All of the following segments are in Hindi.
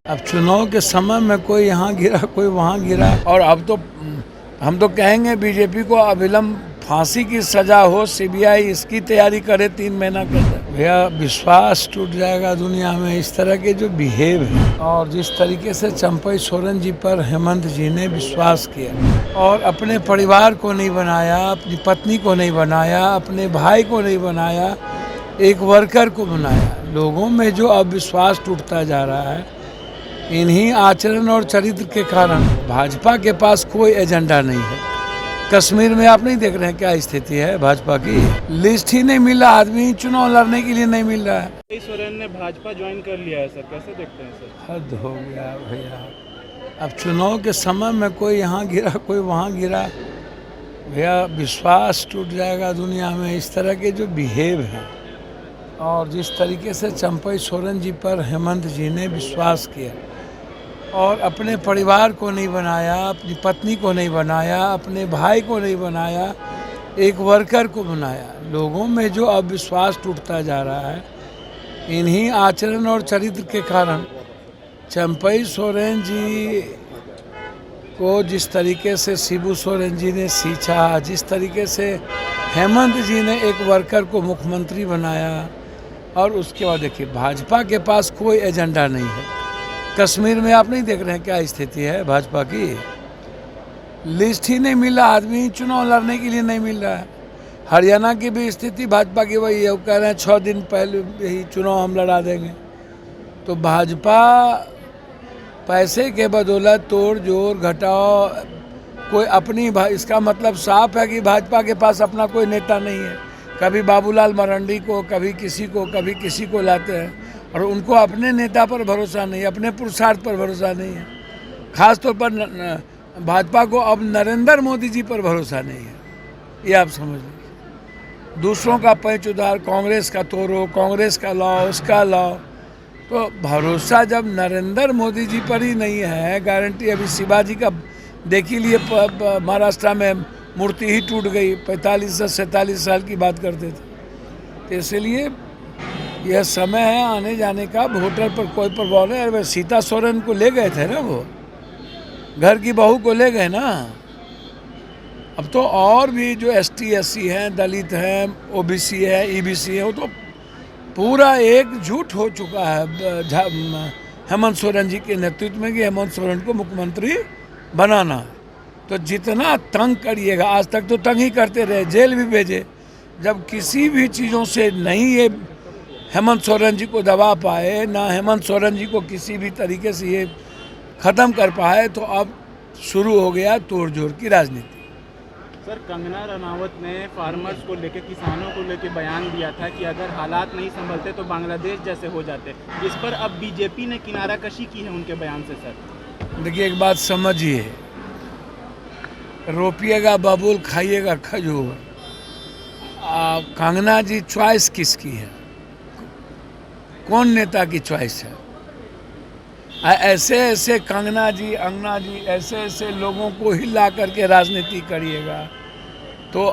अब चुनाव के समय में कोई यहाँ गिरा कोई वहाँ गिरा, और अब तो हम तो कहेंगे बीजेपी को अविलंब फांसी की सजा हो, सीबीआई इसकी तैयारी करे 3 महीना के अंदर। भैया विश्वास टूट जाएगा दुनिया में। इस तरह के जो बिहेव है और जिस तरीके से चंपई सोरेन जी पर हेमंत जी ने विश्वास किया और अपने परिवार को नहीं बनाया, अपनी पत्नी को नहीं बनाया, अपने भाई को नहीं बनाया, एक वर्कर को बनाया। लोगों में जो अब विश्वास टूटता जा रहा है इन्हीं आचरण और चरित्र के कारण। भाजपा के पास कोई एजेंडा नहीं है। कश्मीर में आप नहीं देख रहे हैं क्या स्थिति है भाजपा की। लिस्ट ही नहीं मिला, आदमी चुनाव लड़ने के लिए नहीं मिल रहा है। सोरेन ने भाजपा ज्वाइन कर लिया है सर, कैसे देखते हैं सर? हद हो गया भैया। अब चुनाव के समय में कोई यहाँ गिरा कोई वहाँ गिरा, भैया विश्वास टूट जाएगा दुनिया में। इस तरह के जो बिहेव हैं और जिस तरीके से चंपई सोरेन जी पर हेमंत जी ने विश्वास किया और अपने परिवार को नहीं बनाया, अपनी पत्नी को नहीं बनाया, अपने भाई को नहीं बनाया, एक वर्कर को बनाया। लोगों में जो अब विश्वास टूटता जा रहा है इन्हीं आचरण और चरित्र के कारण। चंपई सोरेन जी को जिस तरीके से शिबू सोरेन जी ने सींचा, जिस तरीके से हेमंत जी ने एक वर्कर को मुख्यमंत्री बनाया, और उसके बाद देखिए भाजपा के पास कोई एजेंडा नहीं है। कश्मीर में आप नहीं देख रहे हैं क्या स्थिति है भाजपा की। लिस्ट ही नहीं मिला, आदमी चुनाव लड़ने के लिए नहीं मिल रहा है। हरियाणा की भी स्थिति भाजपा की वही है। वो कह रहे हैं 6 दिन पहले ही चुनाव हम लड़ा देंगे। तो भाजपा पैसे के बदौलत तोड़ जोड़ घटाओ कोई अपनी, इसका मतलब साफ है कि भाजपा के पास अपना कोई नेता नहीं है। कभी बाबूलाल मरांडी को, कभी किसी को लाते हैं, और उनको अपने नेता पर भरोसा नहीं है, अपने पुरुषार्थ पर भरोसा नहीं है। खास तौर पर भाजपा को अब नरेंद्र मोदी जी पर भरोसा नहीं है, ये आप समझ लीजिए। दूसरों का पैंच उधार, कांग्रेस का तोड़ो, कांग्रेस का लाओ, उसका लाओ। तो भरोसा जब नरेंद्र मोदी जी पर ही नहीं है, गारंटी अभी शिवाजी का देख ही लिए, महाराष्ट्र में मूर्ति ही टूट गई। 45 से 47 साल की बात करते थे। तो इसलिए यह समय है आने जाने का। वोटर पर कोई प्रभाव नहीं। अरे सीता सोरेन को ले गए थे ना, वो घर की बहू को ले गए ना। अब तो और भी जो ST SC हैं, दलित हैं, OBC है, EBC है, वो तो पूरा एकजुट हो चुका है हेमंत सोरेन जी के नेतृत्व में कि हेमंत सोरेन को मुख्यमंत्री बनाना। तो जितना तंग करिएगा, आज तक तो तंग ही करते रहे, जेल भी भेजे। जब किसी भी चीज़ों से नहीं ये हेमंत सोरेन जी को दबा पाए, ना हेमंत सोरेन जी को किसी भी तरीके से ये ख़त्म कर पाए, तो अब शुरू हो गया तोड़ जोड़ की राजनीति। सर, कंगना रनावत ने फार्मर्स को लेकर, किसानों को लेकर बयान दिया था कि अगर हालात नहीं संभलते तो बांग्लादेश जैसे हो जाते, जिस पर अब बीजेपी ने किनारा कशी की है उनके बयान से। सर देखिए, एक बात समझिए, रोपिएगा बबूल, खाइएगा खजूर। कंगना जी चॉइस किसकी है? कौन नेता की चॉइस है? ऐसे ऐसे कंगना जी, अंगना जी, ऐसे ऐसे लोगों को ही ला करके राजनीति करिएगा तो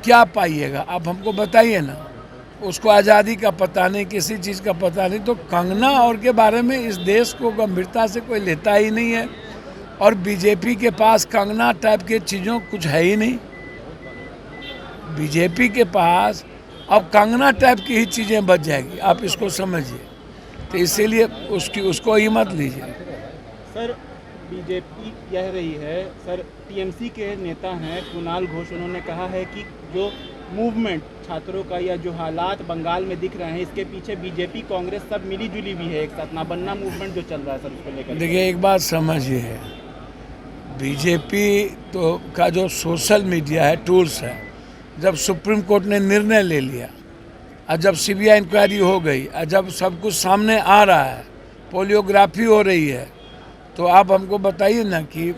क्या पाइएगा? आप हमको बताइए ना। उसको आज़ादी का पता नहीं, किसी चीज़ का पता नहीं। तो कंगना और के बारे में इस देश को गंभीरता से कोई लेता ही नहीं है। और बीजेपी के पास कंगना टाइप के चीज़ों कुछ है ही नहीं। बीजेपी के पास अब कंगना टाइप की ही चीज़ें बच जाएगी, आप इसको समझिए। तो इसीलिए उसको ही मत लीजिए। सर, बीजेपी कह रही है, सर TMC के नेता हैं कुणाल घोष, उन्होंने कहा है कि जो मूवमेंट छात्रों का या जो हालात बंगाल में दिख रहे हैं, इसके पीछे बीजेपी कांग्रेस सब मिली जुली भी है एक साथ। ना बनना मूवमेंट जो चल रहा है सर, उसको लेकर देखिए, एक बात समझिए, बीजेपी तो का जो सोशल मीडिया है, टूल्स है, जब सुप्रीम कोर्ट ने निर्णय ले लिया और जब CBI इंक्वायरी हो गई और जब सब कुछ सामने आ रहा है, पोलियोग्राफी हो रही है, तो आप हमको बताइए ना कि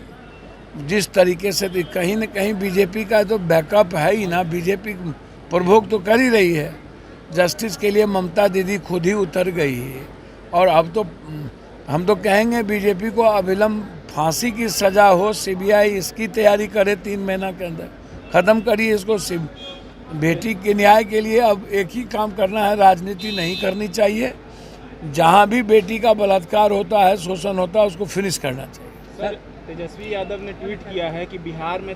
जिस तरीके से कहीं न कहीं बीजेपी का तो बैकअप है ही ना। बीजेपी प्रभोग तो कर ही रही है। जस्टिस के लिए ममता दीदी खुद ही उतर गई है। और अब तो हम तो कहेंगे बीजेपी को अविलंब फांसी की सजा हो, CBI इसकी तैयारी करे 3 महीना के अंदर। ख़त्म करिए इसको। बेटी के न्याय के लिए अब एक ही काम करना है, राजनीति नहीं करनी चाहिए। जहाँ भी बेटी का बलात्कार होता है, शोषण होता है, उसको फिनिश करना चाहिए। सर तेजस्वी यादव ने ट्वीट किया है कि बिहार में